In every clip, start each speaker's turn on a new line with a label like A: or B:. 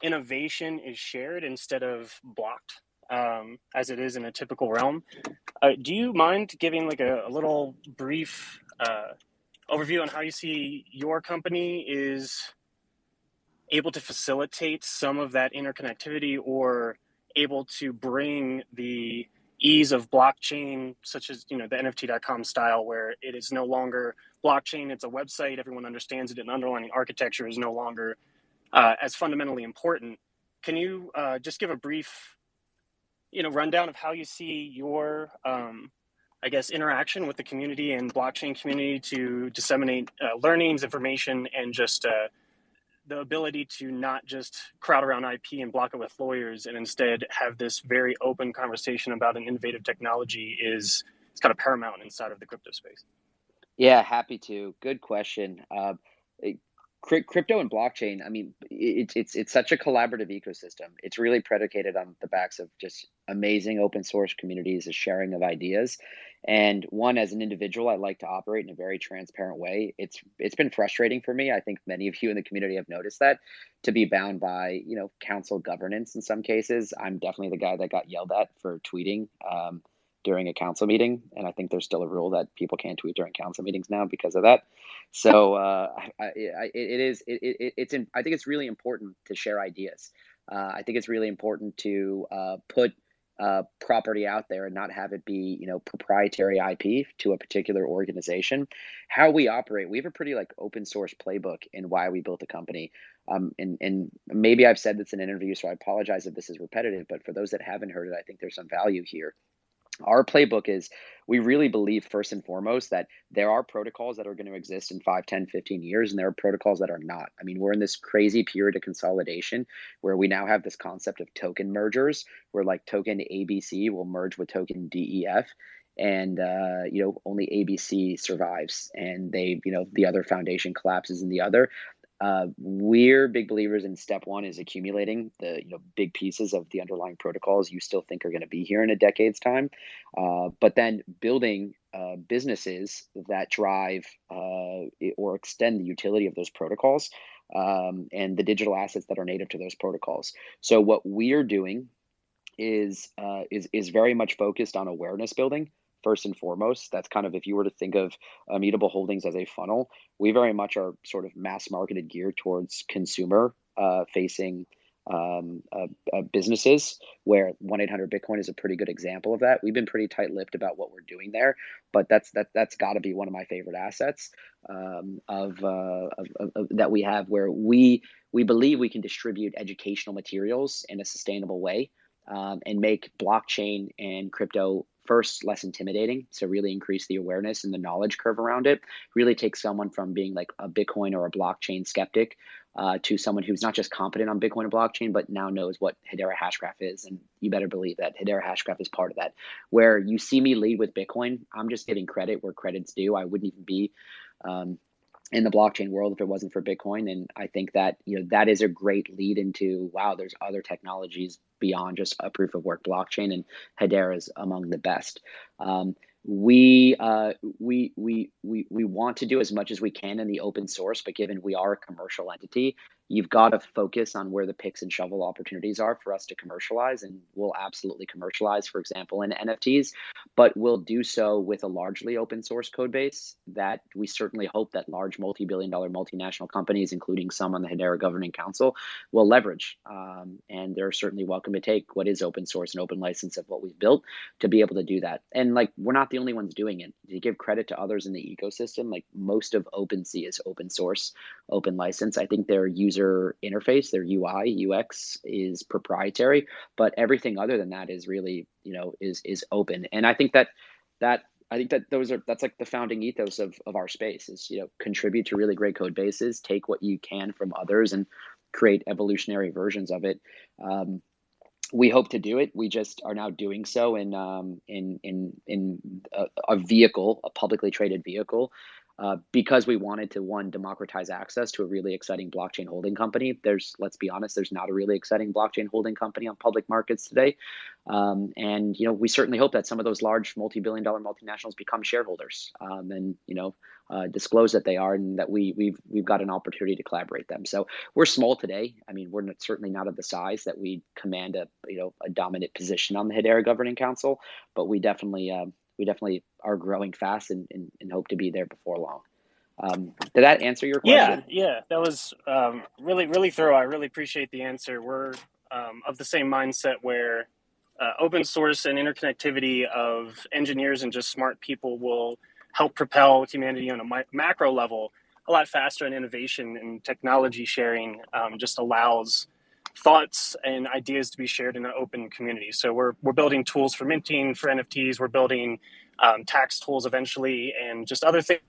A: innovation is shared instead of blocked, as it is in a typical realm. Do you mind giving like a little brief overview on how you see your company is able to facilitate some of that interconnectivity, or able to bring the ease of blockchain, such as the NFT.com style, where it is no longer blockchain, it's a website, everyone understands it, and underlying architecture is no longer as fundamentally important. Can you just give a brief rundown of how you see your I guess interaction with the community and blockchain community to disseminate learnings, information, and just the ability to not just crowd around IP and block it with lawyers, and instead have this very open conversation about an innovative technology is it's kind of paramount inside of the crypto space.
B: Yeah, happy to. Good question. Crypto and blockchain, I mean, it's such a collaborative ecosystem. It's really predicated on the backs of just amazing open source communities, a sharing of ideas. And one, as an individual, I like to operate in a very transparent way. It's been frustrating for me. I think many of you in the community have noticed that, to be bound by, council governance in some cases. I'm definitely the guy that got yelled at for tweeting. During a council meeting, and I think there's still a rule that people can't tweet during council meetings now because of that. So I think it's really important to share ideas. I think it's really important to put property out there and not have it be, proprietary IP to a particular organization. How we operate, we have a pretty like open source playbook in why we built the company. And maybe I've said this in an interview, so I apologize if this is repetitive, but for those that haven't heard it, I think there's some value here. Our playbook is, we really believe first and foremost that there are protocols that are going to exist in 5, 10, 15 years, and there are protocols that are not. I mean, we're in this crazy period of consolidation where we now have this concept of token mergers, where like token ABC will merge with token DEF, and only ABC survives, and the other foundation collapses in the other. We're big believers in step one is accumulating the big pieces of the underlying protocols you still think are going to be here in a decade's time, but then building businesses that drive or extend the utility of those protocols, and the digital assets that are native to those protocols. So what we're doing is very much focused on awareness building first and foremost. That's kind of, if you were to think of Immutable Holdings as a funnel, we very much are sort of mass marketed geared towards consumer facing businesses, where 1-800 Bitcoin is a pretty good example of that. We've been pretty tight-lipped about what we're doing there, but that's got to be one of my favorite assets that we have, where we believe we can distribute educational materials in a sustainable way, and make blockchain and crypto first less intimidating, so really increase the awareness and the knowledge curve around it. Really take someone from being like a Bitcoin or a blockchain skeptic to someone who's not just competent on Bitcoin and blockchain, but now knows what Hedera Hashgraph is. And you better believe that Hedera Hashgraph is part of that. Where you see me lead with Bitcoin, I'm just giving credit where credit's due. I wouldn't even be in the blockchain world if it wasn't for Bitcoin. And I think that that is a great lead into, wow, there's other technologies beyond just a proof of work blockchain, and Hedera is among the best. We want to do as much as we can in the open source, but given we are a commercial entity, you've got to focus on where the picks and shovel opportunities are for us to commercialize, and we'll absolutely commercialize, for example, in NFTs, but we'll do so with a largely open source code base that we certainly hope that large multi-billion-dollar multinational companies, including some on the Hedera Governing Council, will leverage. And they're certainly welcome to take what is open source and open license of what we've built to be able to do that. And like, we're not the only ones doing it. To give credit to others in the ecosystem, like most of OpenSea is open source, open license. I think their user interface, their UI, UX is proprietary, but everything other than that is really, is open. And I think that that's like the founding ethos of our space is, contribute to really great code bases, take what you can from others and create evolutionary versions of it. We hope to do it. We just are now doing so in a vehicle, a publicly traded vehicle, because we wanted to, one, democratize access to a really exciting blockchain holding company. Let's be honest, there's not a really exciting blockchain holding company on public markets today. And, we certainly hope that some of those large multi-billion-dollar multinationals become shareholders, and, disclose that they are, and that we've got an opportunity to collaborate them. So we're small today. I mean, certainly not of the size that we command a dominant position on the Hedera Governing Council, but we definitely are growing fast, and hope to be there before long. Did that answer your
A: Yeah,
B: question?
A: yeah, that was really, really thorough. I really appreciate the answer. We're of the same mindset where open source and interconnectivity of engineers and just smart people will help propel humanity on a macro level a lot faster, and innovation and technology sharing just allows thoughts and ideas to be shared in an open community. So we're building tools for minting, for NFTs. We're building tax tools eventually, and just other things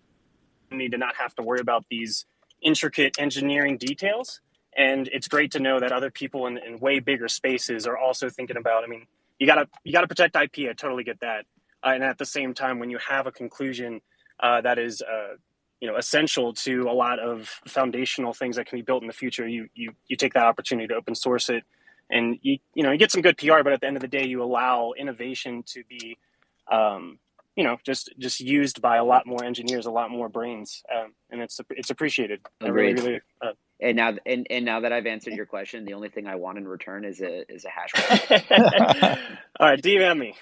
A: need to not have to worry about these intricate engineering details. And it's great to know that other people in way bigger spaces are also thinking about. I mean, you gotta protect IP. I totally get that. And at the same time, when you have a conclusion that is essential to a lot of foundational things that can be built in the future, you take that opportunity to open source it, and you get some good PR. But at the end of the day, you allow innovation to be just used by a lot more engineers, a lot more brains, and it's appreciated. I really,
B: Agreed.
A: really.
B: And now that I've answered your question, the only thing I want in return is a hash rate.
A: All right, DM me.